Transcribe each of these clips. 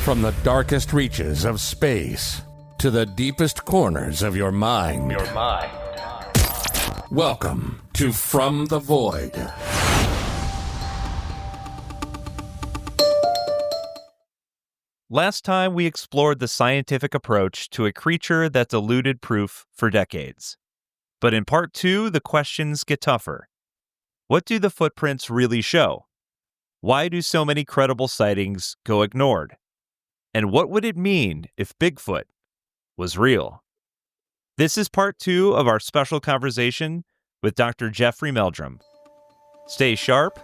From the darkest reaches of space to the deepest corners of your mind. Welcome to From the Void. Last time we explored the scientific approach to a creature that's eluded proof for decades. But in part 2, the questions get tougher. What do the footprints really show? Why do so many credible sightings go ignored? And what would it mean if Bigfoot was real? This is part 2 of our special conversation with Dr. Jeffrey Meldrum. Stay sharp,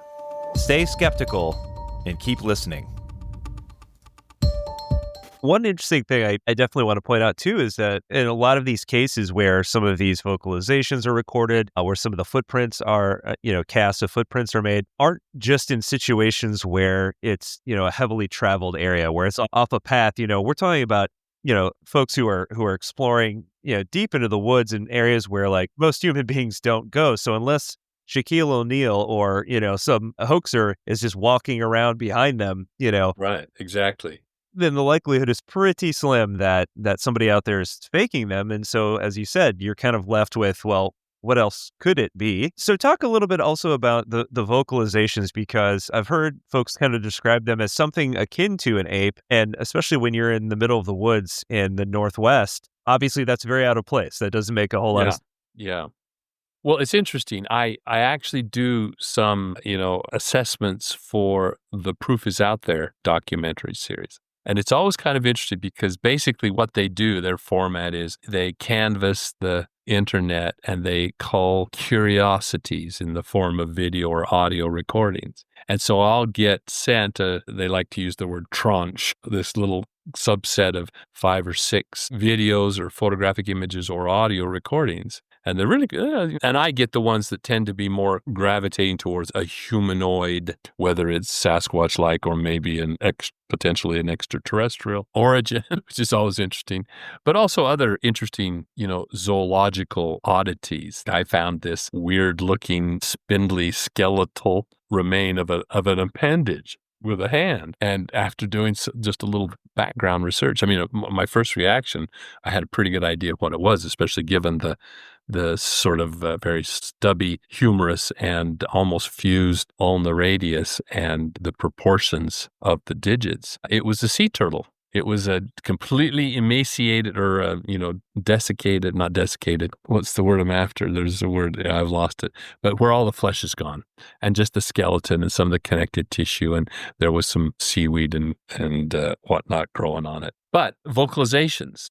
stay skeptical, and keep listening. One interesting thing I definitely want to point out, too, is that in a lot of these cases where some of these vocalizations are recorded, where some of the footprints are, casts of footprints are made, aren't just in situations where it's, a heavily traveled area, where it's off a path. We're talking about, folks who are exploring, deep into the woods in areas where, like, most human beings don't go. So unless Shaquille O'Neal or, some hoaxer is just walking around behind them, Right, exactly. then the likelihood is pretty slim that somebody out there is faking them. And so, as you said, you're kind of left with, well, what else could it be? So talk a little bit also about the vocalizations, because I've heard folks kind of describe them as something akin to an ape. And especially when you're in the middle of the woods in the Northwest, obviously that's very out of place. That doesn't make a whole lot of sense. Yeah. Well, it's interesting. I actually do some, assessments for the Proof is Out There documentary series. And it's always kind of interesting because basically what they do, their format is they canvass the internet and they cull curiosities in the form of video or audio recordings. And so I'll get sent, they like to use the word tranche, this little subset of 5 or 6 videos or photographic images or audio recordings. And they're really good. And I get the ones that tend to be more gravitating towards a humanoid, whether it's Sasquatch-like or maybe potentially an extraterrestrial origin, which is always interesting. But also other interesting, zoological oddities. I found this weird-looking, spindly, skeletal remain of an appendage with a hand. And after doing just a little background research, my first reaction, I had a pretty good idea of what it was, especially given the sort of very stubby, humorous, and almost fused ulnar radius and the proportions of the digits. It was a sea turtle. It was a completely emaciated or, desiccated, not desiccated. What's the word I'm after? There's a word, I've lost it. But where all the flesh is gone and just the skeleton and some of the connective tissue. And there was some seaweed and whatnot growing on it. But vocalizations.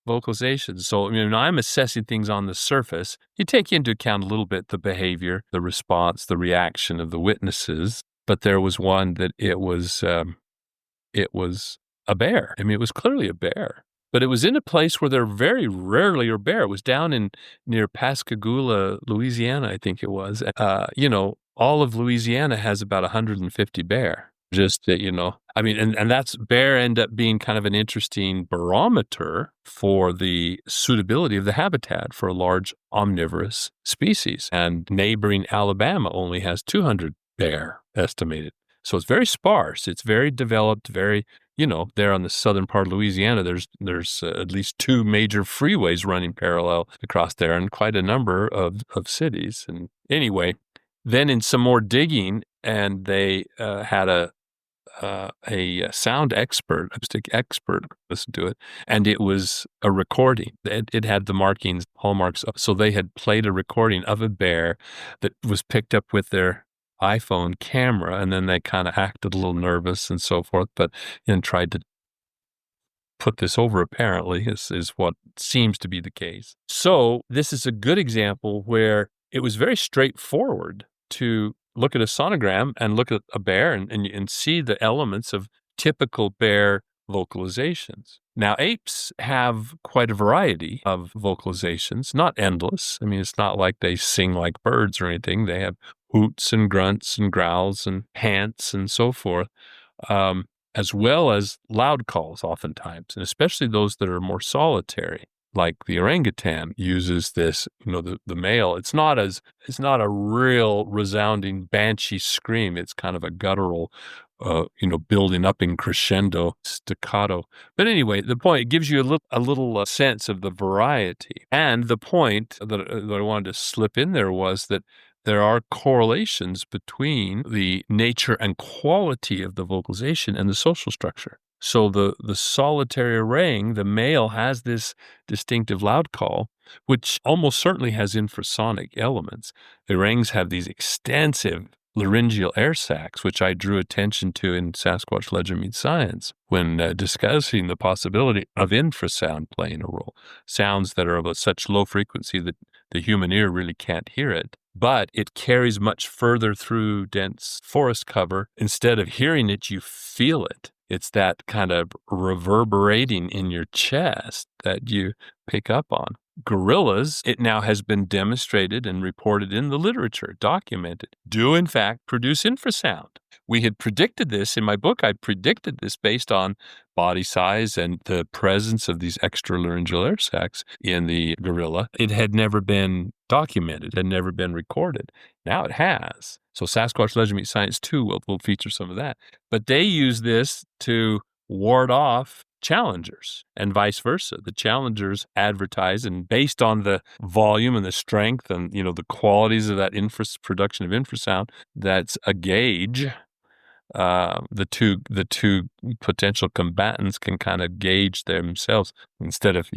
So, I'm assessing things on the surface. You take into account a little bit the behavior, the response, the reaction of the witnesses. But there was one that it was a bear. It was clearly a bear. But it was in a place where there very rarely are bear. It was down near Pascagoula, Louisiana, I think it was. All of Louisiana has about 150 bear. Just, and that's bear end up being kind of an interesting barometer for the suitability of the habitat for a large omnivorous species. And neighboring Alabama only has 200 bear estimated. So it's very sparse. It's very developed, very, there on the southern part of Louisiana, there's at least 2 major freeways running parallel across there and quite a number of cities. And anyway, then in some more digging, and they had a sound expert, acoustic expert, listen to it, and it was a recording. It had the markings, hallmarks. So they had played a recording of a bear that was picked up with their iPhone camera, and then they kind of acted a little nervous and so forth, and tried to put this over, apparently, is what seems to be the case. So this is a good example where it was very straightforward to look at a sonogram and look at a bear and see the elements of typical bear vocalizations. Now, apes have quite a variety of vocalizations, not endless. It's not like they sing like birds or anything. They have hoots and grunts and growls and pants and so forth, as well as loud calls oftentimes, and especially those that are more solitary. Like the orangutan uses this, the male. It's not a real resounding banshee scream. It's kind of a guttural building up in crescendo staccato. But anyway, the point, it gives you a little sense of the variety. And the point that I wanted to slip in there was that there are correlations between the nature and quality of the vocalization and the social structure. So the solitary orang, the male, has this distinctive loud call, which almost certainly has infrasonic elements. The orangs have these extensive laryngeal air sacs, which I drew attention to in Sasquatch Legend Meets Science when discussing the possibility of infrasound playing a role. Sounds that are of such low frequency that the human ear really can't hear it, but it carries much further through dense forest cover. Instead of hearing it, you feel it. It's that kind of reverberating in your chest that you pick up on. Gorillas, it now has been demonstrated and reported in the literature, documented, do in fact produce infrasound. We had predicted this in my book. I predicted this based on body size and the presence of these extralaryngeal air sacs in the gorilla. It had never been documented, had never been recorded. Now it has. So Sasquatch Legend Meets Science 2 will feature some of that. But they use this to ward off challengers and vice versa. The challengers advertise, and based on the volume and the strength and the qualities of that production of infrasound, that's a gauge. The two potential combatants can kind of gauge themselves instead of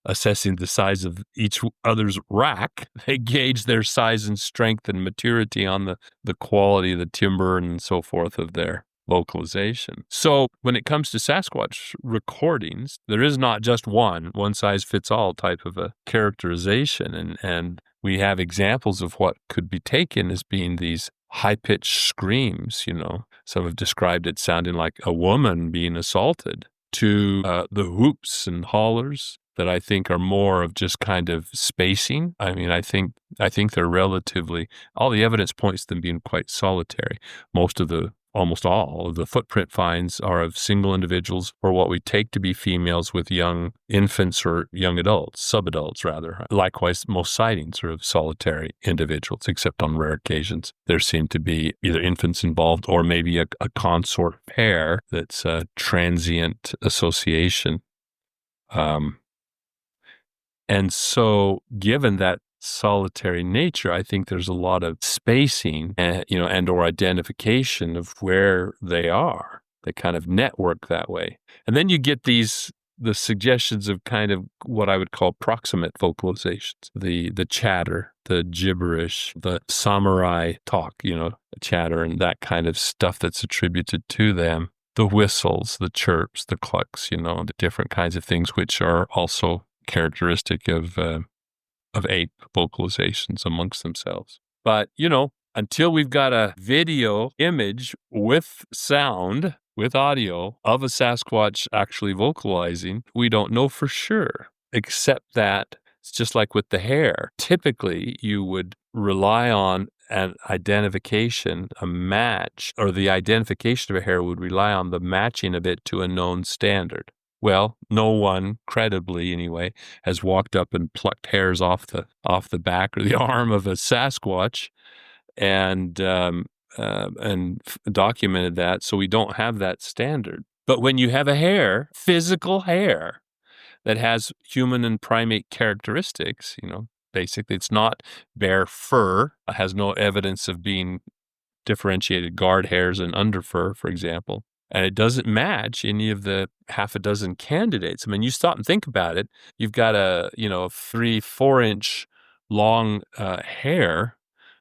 assessing the size of each other's rack. They gauge their size and strength and maturity on the quality of the timbre and so forth of their vocalization. So when it comes to Sasquatch recordings, there is not just one size fits all type of a characterization. And we have examples of what could be taken as being these high-pitched screams. Some have described it sounding like a woman being assaulted, to the whoops and hollers that I think are more of just kind of spacing. I mean, I think they're relatively, all the evidence points to them being quite solitary. Almost all of the footprint finds are of single individuals, or what we take to be females with young infants or young adults, subadults rather. Likewise, most sightings are of solitary individuals, except on rare occasions there seem to be either infants involved or maybe a consort pair that's a transient association. And so given that solitary nature, I think there's a lot of spacing and or identification of where they are. They kind of network that way. And then you get the suggestions of kind of what I would call proximate vocalizations, the chatter, the gibberish, the samurai talk, chatter and that kind of stuff that's attributed to them. The whistles, the chirps, the clucks, the different kinds of things which are also characteristic of ape vocalizations amongst themselves. But, until we've got a video image with sound, with audio of a Sasquatch actually vocalizing, we don't know for sure, except that it's just like with the hair. Typically, you would rely on an identification, a match, or the identification of a hair would rely on the matching of it to a known standard. Well, no one, credibly anyway, has walked up and plucked hairs off the back or the arm of a Sasquatch and documented that. So we don't have that standard. But when you have a hair, physical hair, that has human and primate characteristics, basically it's not bare fur, has no evidence of being differentiated guard hairs and underfur, for example. And it doesn't match any of the half a dozen candidates. I mean, you stop and think about it. You've got a 3-4 inch long hair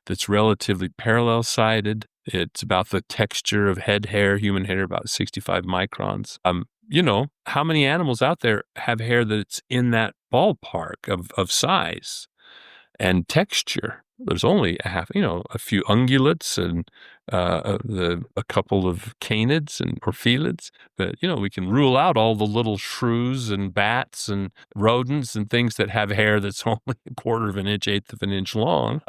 that's relatively parallel sided. It's about the texture of head hair, human hair, about 65 microns. How many animals out there have hair that's in that ballpark of size and texture? There's only a few ungulates and a couple of canids or felids, but we can rule out all the little shrews and bats and rodents and things that have hair that's only 1/4 of an inch, 1/8 of an inch long,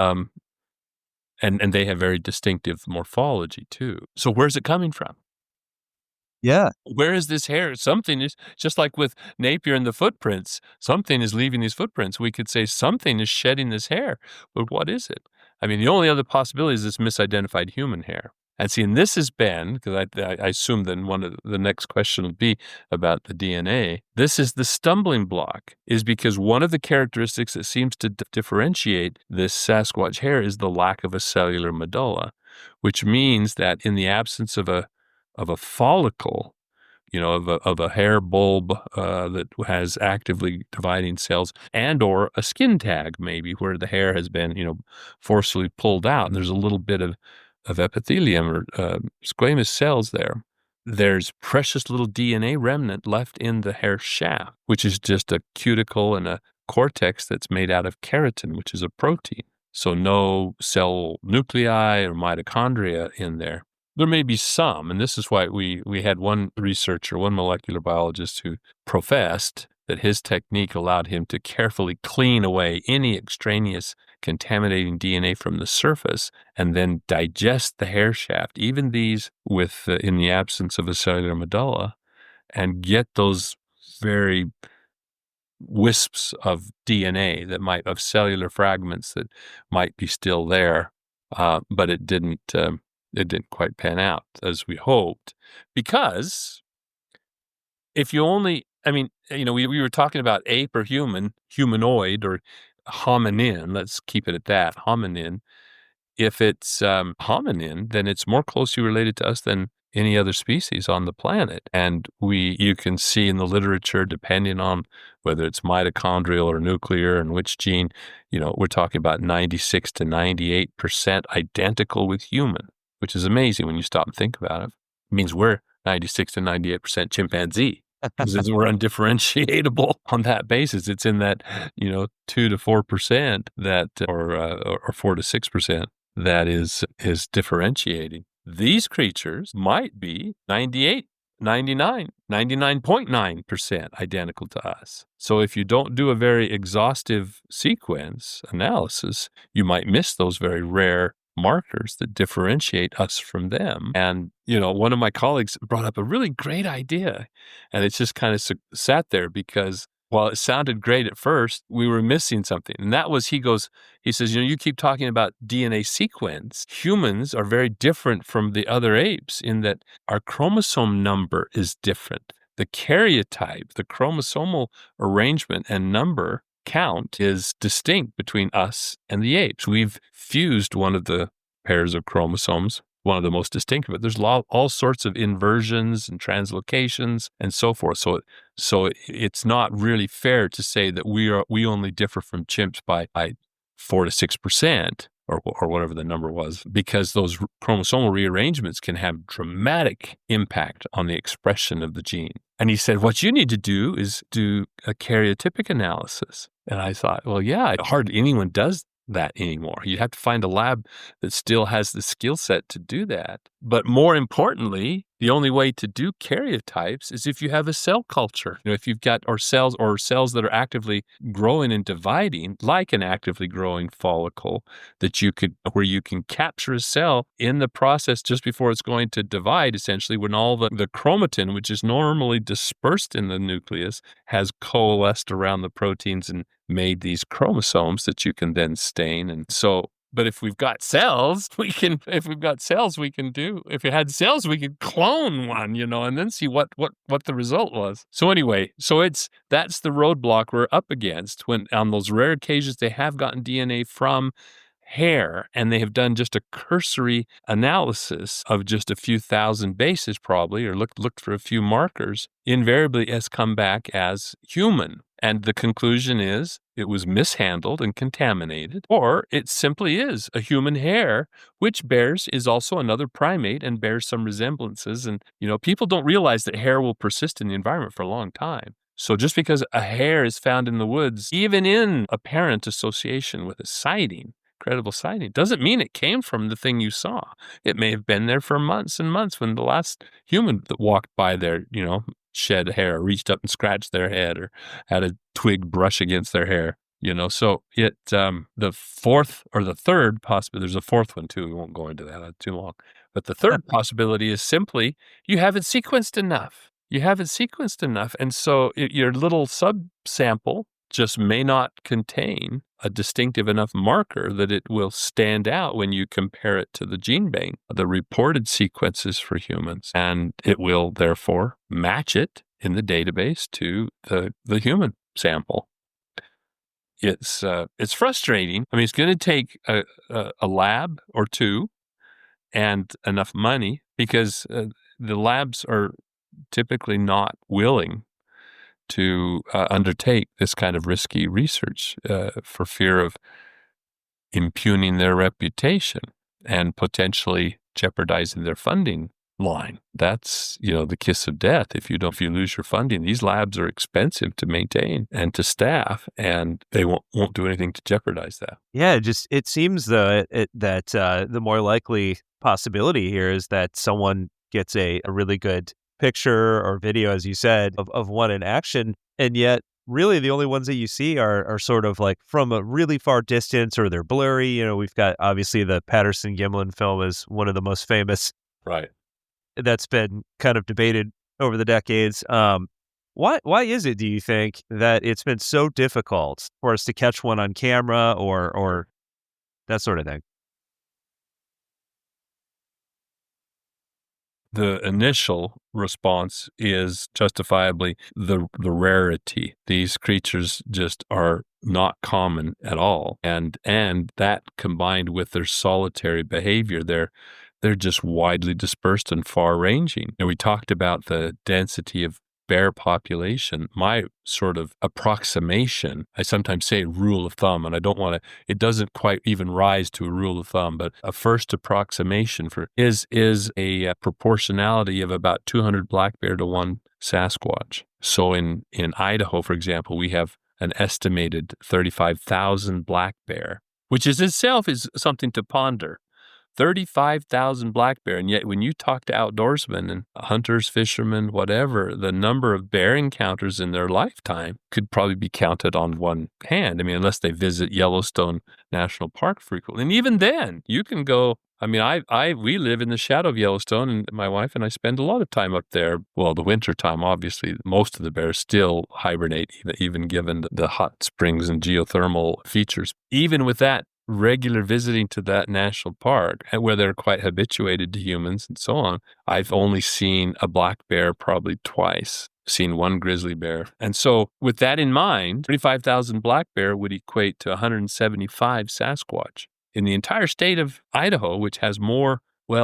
and they have very distinctive morphology too. So where's it coming from? Yeah. Where is this hair? Something is, just like with Napier and the footprints, something is leaving these footprints. We could say something is shedding this hair, but what is it? I mean, the only other possibility is this misidentified human hair. And see, and this has been, because I assume then one of the next question will be about the DNA. This is the stumbling block, is because one of the characteristics that seems to differentiate this Sasquatch hair is the lack of a cellular medulla, which means that in the absence of a follicle, of a hair bulb that has actively dividing cells, and or a skin tag maybe where the hair has been, forcefully pulled out, and there's a little bit of epithelium or squamous cells there. There's precious little DNA remnant left in the hair shaft, which is just a cuticle and a cortex that's made out of keratin, which is a protein. So no cell nuclei or mitochondria in there. There may be some, and this is why we had one researcher, one molecular biologist who professed that his technique allowed him to carefully clean away any extraneous contaminating DNA from the surface and then digest the hair shaft, even these with in the absence of a cellular medulla, and get those very wisps of DNA of cellular fragments that might be still there, but it didn't quite pan out as we hoped, because if you only, we were talking about ape or humanoid or hominin. Let's keep it at that, hominin. If it's hominin, then it's more closely related to us than any other species on the planet. And you can see in the literature, depending on whether it's mitochondrial or nuclear and which gene, we're talking about 96 to 98% identical with human, which is amazing when you stop and think about it. It means we're 96 to 98% chimpanzee. Because we're undifferentiatable on that basis. It's in that, 2 to 4% that, or 4 to 6% that is differentiating. These creatures might be 98, 99, 99.9% identical to us. So if you don't do a very exhaustive sequence analysis, you might miss those very rare markers that differentiate us from them. And, one of my colleagues brought up a really great idea, and it's just kind of sat there because while it sounded great at first, we were missing something. And that was, he says, you keep talking about DNA sequence. Humans are very different from the other apes in that our chromosome number is different. The karyotype, the chromosomal arrangement and number count is distinct between us and the apes. We've fused one of the pairs of chromosomes, one of the most distinct, but there's all sorts of inversions and translocations and so forth. So it's not really fair to say that we only differ from chimps by 4 to 6%. Or whatever the number was, because those chromosomal rearrangements can have dramatic impact on the expression of the gene. And he said, what you need to do is do a karyotypic analysis. And I thought, well, yeah, hardly anyone does that anymore. You have to find a lab that still has the skill set to do that. But more importantly, the only way to do karyotypes is if you have a cell culture. If you've got cells that are actively growing and dividing, like an actively growing follicle, where you can capture a cell in the process just before it's going to divide, essentially, when all the chromatin, which is normally dispersed in the nucleus, has coalesced around the proteins and made these chromosomes that you can then stain. And so, but if we've got cells, we could clone one, and then see what the result was. So anyway, that's the roadblock we're up against when on those rare occasions they have gotten DNA from hair and they have done just a cursory analysis of just a few thousand bases probably, or looked for a few markers, invariably has come back as human. And the conclusion is it was mishandled and contaminated, or it simply is a human hair, which is also another primate and bears some resemblances. And, people don't realize that hair will persist in the environment for a long time. So just because a hair is found in the woods, even in apparent association with a sighting, credible sighting, doesn't mean it came from the thing you saw. It may have been there for months and months when the last human that walked by there, shed hair, reached up and scratched their head, or had a twig brush against their hair, So the fourth or the third possibility, there's a fourth one too. We won't go into that. That's too long. But the third possibility is simply you haven't sequenced enough. And so your little subsample just may not contain a distinctive enough marker that it will stand out when you compare it to the gene bank, the reported sequences for humans, and it will therefore match it in the database to the human sample. It's frustrating. I mean, it's going to take a lab or two and enough money because the labs are typically not willing to undertake this kind of risky research for fear of impugning their reputation and potentially jeopardizing their funding line. That's, the kiss of death. If you lose your funding, these labs are expensive to maintain and to staff, and they won't do anything to jeopardize that. Yeah, it seems that the more likely possibility here is that someone gets a really good picture or video, as you said, of one in action, and yet really the only ones that you see are sort of like from a really far distance, or they're blurry. We've got obviously the Patterson-Gimlin film is one of the most famous. Right. That's been kind of debated over the decades. Why is it, do you think, that it's been so difficult for us to catch one on camera or that sort of thing? The initial response is justifiably the rarity. These creatures just are not common at all. And that combined with their solitary behavior, they're just widely dispersed and far-ranging. And we talked about the density of bear population. My sort of approximation, I sometimes say rule of thumb, and I don't want to, it doesn't quite even rise to a rule of thumb, but a first approximation is a proportionality of about 200 black bear to 1 Sasquatch. So in Idaho, for example, we have an estimated 35,000 black bear, which is itself is something to ponder. 35,000 black bear, and yet when you talk to outdoorsmen and hunters, fishermen, whatever, the number of bear encounters in their lifetime could probably be counted on one hand. I mean, unless they visit Yellowstone National Park frequently. And even then, you can go, I mean, we live in the shadow of Yellowstone, and my wife and I spend a lot of time up there. Well, the winter time, obviously, most of the bears still hibernate, even given the hot springs and geothermal features. Even with that, regular visiting to that national park, where they're quite habituated to humans and so on, I've only seen a black bear probably twice, seen 1 grizzly bear. And so with that in mind, 35,000 black bear would equate to 175 Sasquatch. In the entire state of Idaho, which has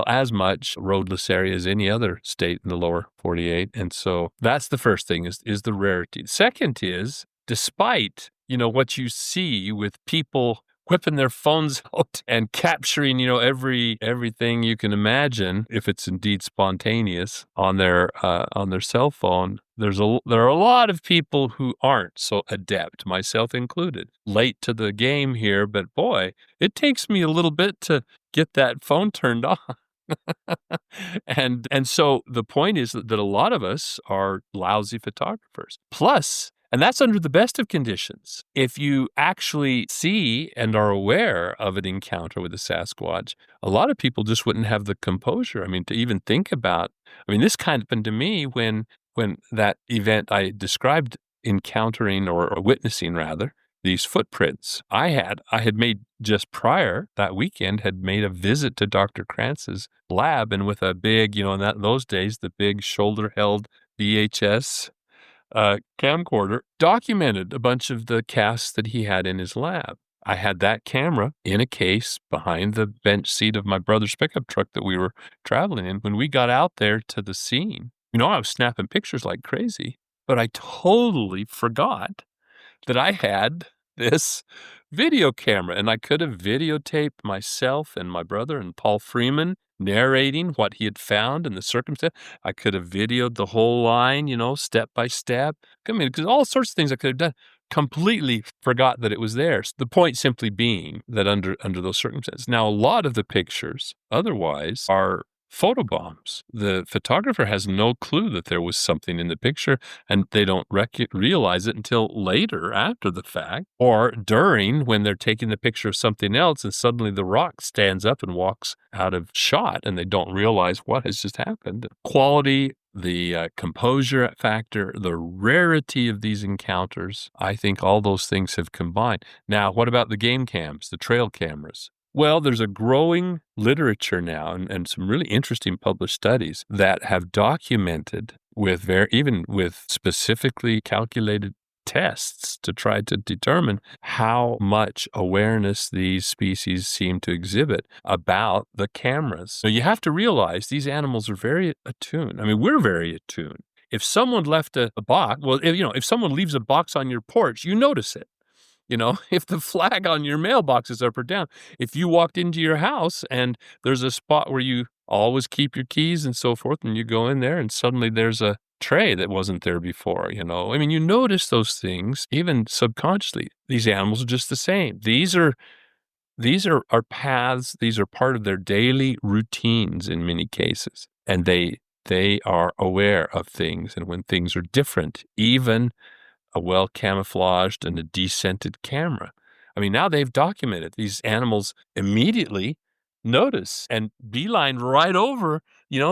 as much roadless area as any other state in the lower 48. And so that's the first thing is the rarity. Second is, despite, what you see with people whipping their phones out and capturing, everything you can imagine, if it's indeed spontaneous, on their cell phone. There are a lot of people who aren't so adept, myself included, late to the game here. But boy, it takes me a little bit to get that phone turned on. and so the point is that a lot of us are lousy photographers. Plus, and that's under the best of conditions. If you actually see and are aware of an encounter with a Sasquatch, a lot of people just wouldn't have the composure. I mean, to even think about, this kind of happened to me when that event I described, encountering or witnessing rather, these footprints. I had made just prior that weekend, had made a visit to Dr. Krantz's lab, and with a big, in those days, the big shoulder-held VHS camcorder, documented a bunch of the casts that he had in his lab. I had that camera in a case behind the bench seat of my brother's pickup truck that we were traveling in. When we got out there to the scene, I was snapping pictures like crazy, but I totally forgot that I had this video camera, and I could have videotaped myself and my brother and Paul Freeman narrating what he had found and the circumstance. I could have videoed the whole line, step by step. Because all sorts of things I could have done. Completely forgot that it was there. So the point simply being that under those circumstances. Now, a lot of the pictures otherwise are photobombs. The photographer has no clue that there was something in the picture, and they don't realize it until later, after the fact, or during, when they're taking the picture of something else, and suddenly the rock stands up and walks out of shot, and they don't realize what has just happened. Quality the composure factor, the rarity of these encounters. I think all those things have combined. Now, what about the game cams, the trail cameras? Well, there's a growing literature now and some really interesting published studies that have documented even with specifically calculated tests to try to determine how much awareness these species seem to exhibit about the cameras. So you have to realize these animals are very attuned. I mean, we're very attuned. If someone left a box, well, if someone leaves a box on your porch, you notice it. If the flag on your mailbox is up or down, if you walked into your house and there's a spot where you always keep your keys and so forth, and you go in there and suddenly there's a tray that wasn't there before, I mean, you notice those things even subconsciously. These animals are just the same. These are our paths. These are part of their daily routines in many cases, and they are aware of things, and when things are different, even a well-camouflaged and a descented camera. I mean, now they've documented these animals immediately notice and beeline right over,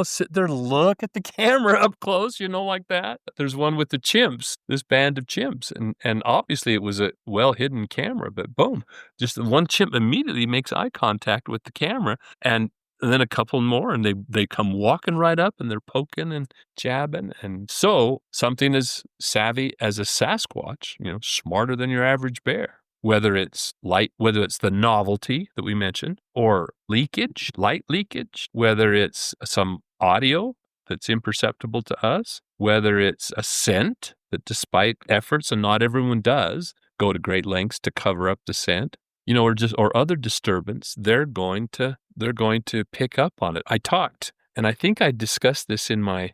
sit there, look at the camera up close, like that. There's one with the chimps, this band of chimps, and obviously it was a well-hidden camera, but boom, just one chimp immediately makes eye contact with the camera, and then a couple more, and they come walking right up, and they're poking and jabbing. And so something as savvy as a Sasquatch, smarter than your average bear, whether it's the novelty that we mentioned, or light leakage, whether it's some audio that's imperceptible to us, whether it's a scent that despite efforts, and not everyone does, go to great lengths to cover up the scent, or other disturbance, they're going to pick up on it. I talked, and I think I discussed this in my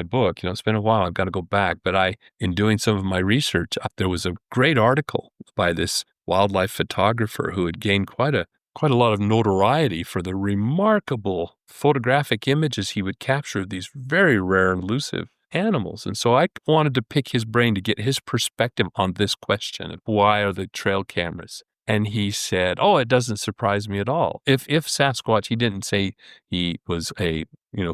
book. It's been a while. I've got to go back, but in doing some of my research, there was a great article by this wildlife photographer who had gained quite a lot of notoriety for the remarkable photographic images he would capture of these very rare and elusive animals. And so I wanted to pick his brain to get his perspective on this question of why are the trail cameras? And he said, it doesn't surprise me at all. If Sasquatch, he didn't say he was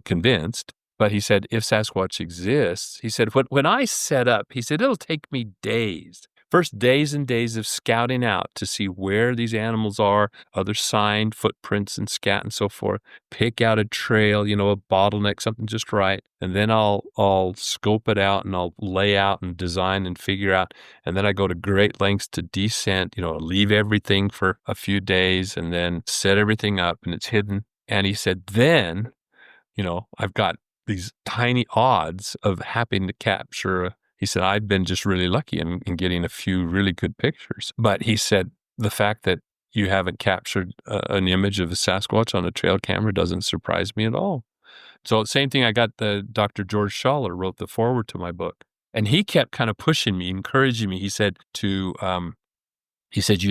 convinced, but he said, if Sasquatch exists, he said, when I set up, he said, it'll take me days. First, days and days of scouting out to see where these animals are, other signed footprints and scat and so forth, pick out a trail, a bottleneck, something just right. And then I'll scope it out, and I'll lay out and design and figure out. And then I go to great lengths to descent, leave everything for a few days and then set everything up, and it's hidden. And he said, then, I've got these tiny odds of happening to capture. He said, I've been just really lucky in getting a few really good pictures. But he said, the fact that you haven't captured an image of a Sasquatch on a trail camera doesn't surprise me at all. So same thing, I got Dr. George Schaller wrote the foreword to my book. And he kept kind of pushing me, encouraging me. He said, you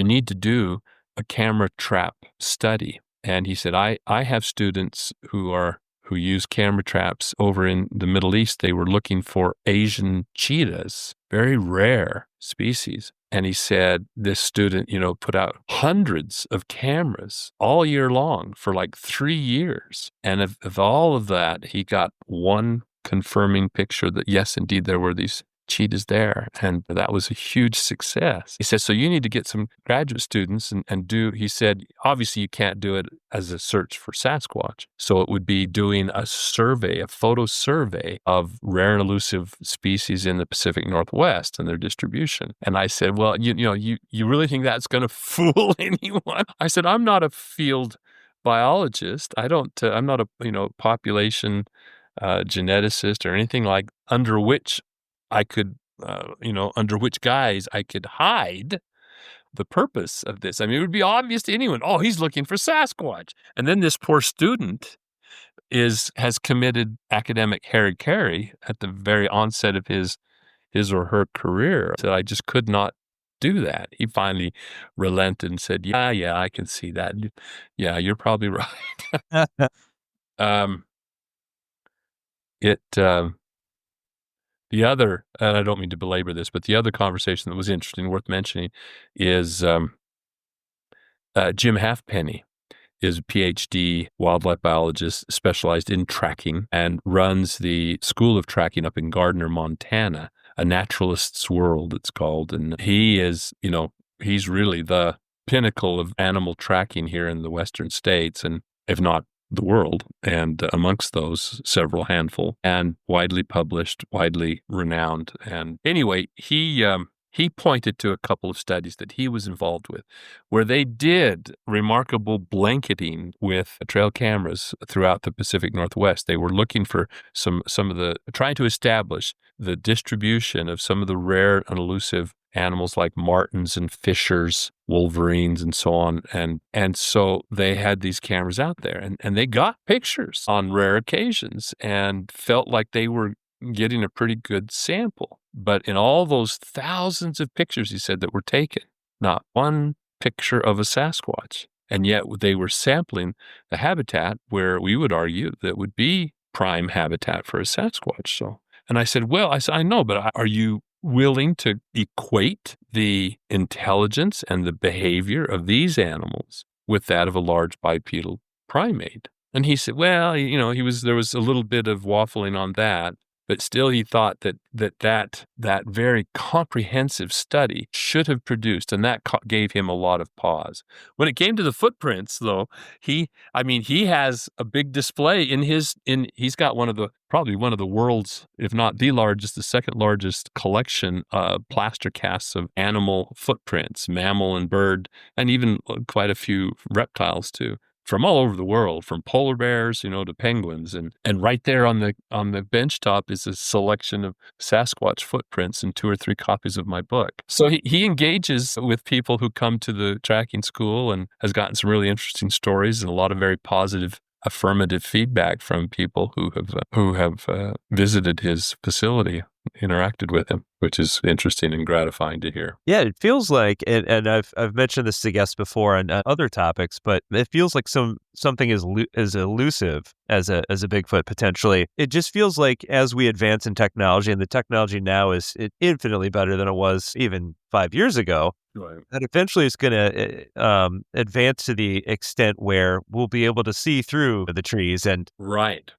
need to do a camera trap study. And he said, I have students who use camera traps over in the Middle East. They were looking for Asian cheetahs, very rare species. And he said this student, put out hundreds of cameras all year long for like 3 years. And of all of that, he got one confirming picture that, yes, indeed, there were these cheetahs there. And that was a huge success. He said, so you need to get some graduate students and do, he said, obviously you can't do it as a search for Sasquatch. So it would be doing a photo survey of rare and elusive species in the Pacific Northwest and their distribution. And I said, well, you really think that's going to fool anyone? I said, I'm not a field biologist. I'm not a, population geneticist or anything like under which I could, under which guise I could hide the purpose of this. I mean, it would be obvious to anyone, he's looking for Sasquatch. And then this poor student has committed academic harry-carry at the very onset of his or her career. So I just could not do that. He finally relented and said, yeah, I can see that. Yeah, you're probably right. The other, and I don't mean to belabor this, but the other conversation that was interesting, worth mentioning, is Jim Halfpenny is a PhD wildlife biologist specialized in tracking and runs the School of Tracking up in Gardner, Montana, a naturalist's world, it's called. And he is, he's really the pinnacle of animal tracking here in the Western states, and if not the world, and amongst those, several handful, and widely published, widely renowned. And anyway, he pointed to a couple of studies that he was involved with where they did remarkable blanketing with trail cameras throughout the Pacific Northwest. They were looking for trying to establish the distribution of some of the rare and elusive animals like martens and fishers, wolverines, and so on. And so they had these cameras out there, and they got pictures on rare occasions and felt like they were getting a pretty good sample. But in all those thousands of pictures, he said, that were taken, not one picture of a Sasquatch. And yet they were sampling the habitat where we would argue that would be prime habitat for a Sasquatch. So, and I said, I know, but are you willing to equate the intelligence and the behavior of these animals with that of a large bipedal primate? And he said, there was a little bit of waffling on that, but still he thought that very comprehensive study should have produced, and that gave him a lot of pause. When it came to the footprints, though, he has a big display he's got probably one of the world's, if not the largest, the second largest collection of plaster casts of animal footprints, mammal and bird, and even quite a few reptiles too, from all over the world, from polar bears, to penguins. And right there on the bench top is a selection of Sasquatch footprints and 2 or 3 copies of my book. So he engages with people who come to the tracking school and has gotten some really interesting stories and a lot of very positive, affirmative feedback from people who have visited his facility, interacted with him, which is interesting and gratifying to hear. Yeah, it feels like, and I've mentioned this to guests before on other topics, but it feels like something as elusive as a Bigfoot potentially. It just feels like as we advance in technology, and the technology now is infinitely better than it was even 5 years ago. Right. That eventually it's going to advance to the extent where we'll be able to see through the trees and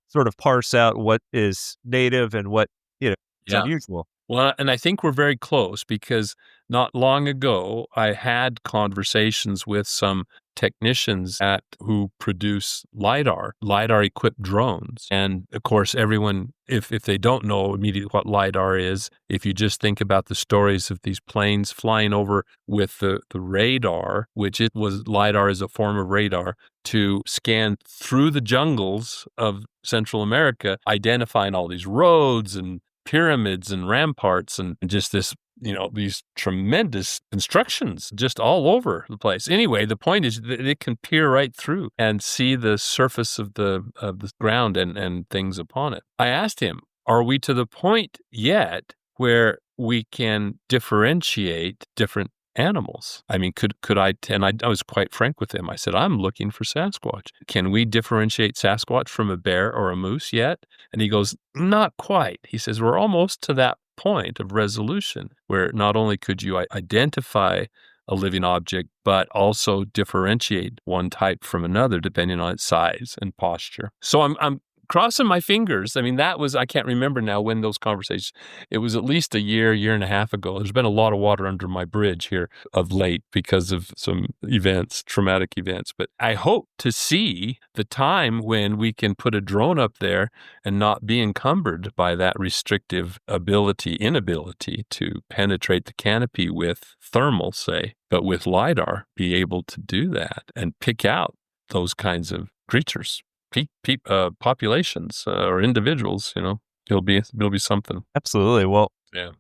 sort of parse out what is native and what is unusual. Well, and I think we're very close because not long ago, I had conversations with some technicians who produce LiDAR-equipped drones. And of course, everyone, if they don't know immediately what LiDAR is, if you just think about the stories of these planes flying over with the radar, LiDAR is a form of radar, to scan through the jungles of Central America, identifying all these roads and pyramids and ramparts and just this, these tremendous constructions just all over the place. Anyway, the point is that it can peer right through and see the surface of the ground and things upon it. I asked him, are we to the point yet where we can differentiate different animals? I mean, could I, and I was quite frank with him. I said, I'm looking for Sasquatch. Can we differentiate Sasquatch from a bear or a moose yet? And he goes, not quite. He says, we're almost to that point of resolution where not only could you identify a living object, but also differentiate one type from another depending on its size and posture. So I'm crossing my fingers. I mean, I can't remember now when those conversations, it was at least a year and a half ago. There's been a lot of water under my bridge here of late because of some traumatic events. But I hope to see the time when we can put a drone up there and not be encumbered by that restrictive inability to penetrate the canopy with thermal, say, but with LiDAR, be able to do that and pick out those kinds of creatures. Populations or individuals, it'll be something. Absolutely. Well, yeah.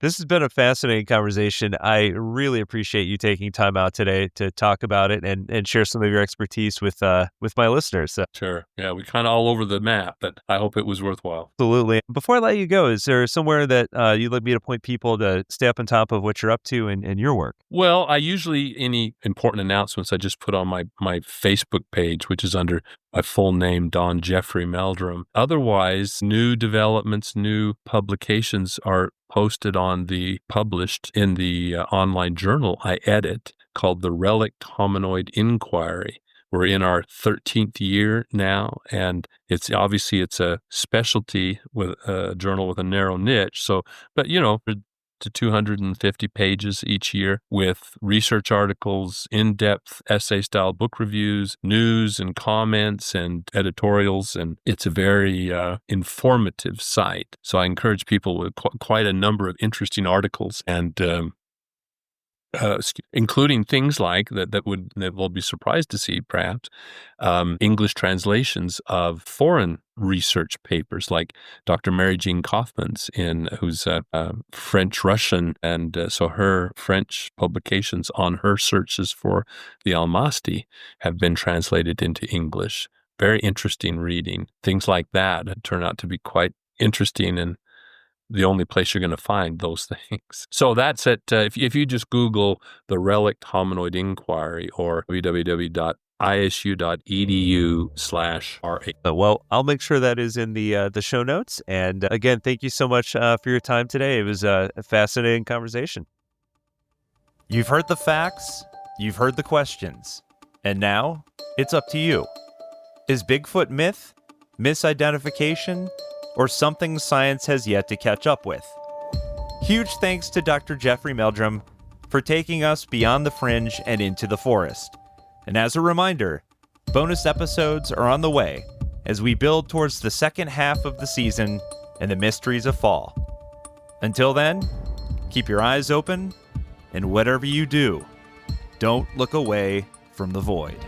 This has been a fascinating conversation. I really appreciate you taking time out today to talk about it and share some of your expertise with my listeners. Sure. Yeah, we kind of all over the map, but I hope it was worthwhile. Absolutely. Before I let you go, is there somewhere that you'd like me to point people to stay up on top of what you're up to in your work? Well, I usually, any important announcements, I just put on my Facebook page, which is under my full name, Don Jeffrey Meldrum. Otherwise, new developments, new publications are published in the online journal I edit called the Relict Hominoid Inquiry, We're in our 13th year now, and it's a specialty with a journal with a narrow niche. So, but to 250 pages each year with research articles, in-depth essay-style book reviews, news and comments and editorials, and it's a very informative site. So I encourage people with quite a number of interesting articles and including things like that we'll be surprised to see, perhaps, English translations of foreign research papers, like Dr. Mary Jean Kaufman's, who's French-Russian, and so her French publications on her searches for the Almasti have been translated into English. Very interesting reading. Things like that turn out to be quite interesting and the only place you're going to find those things. So that's it. If you just Google the Relict Hominoid Inquiry or www.isu.edu/RA. Well, I'll make sure that is in the show notes. And again, thank you so much for your time today. It was a fascinating conversation. You've heard the facts. You've heard the questions. And now it's up to you. Is Bigfoot myth, misidentification, or something science has yet to catch up with? Huge thanks to Dr. Jeffrey Meldrum for taking us beyond the fringe and into the forest. And as a reminder, bonus episodes are on the way as we build towards the second half of the season and the mysteries of fall. Until then, keep your eyes open, and whatever you do, don't look away from the void.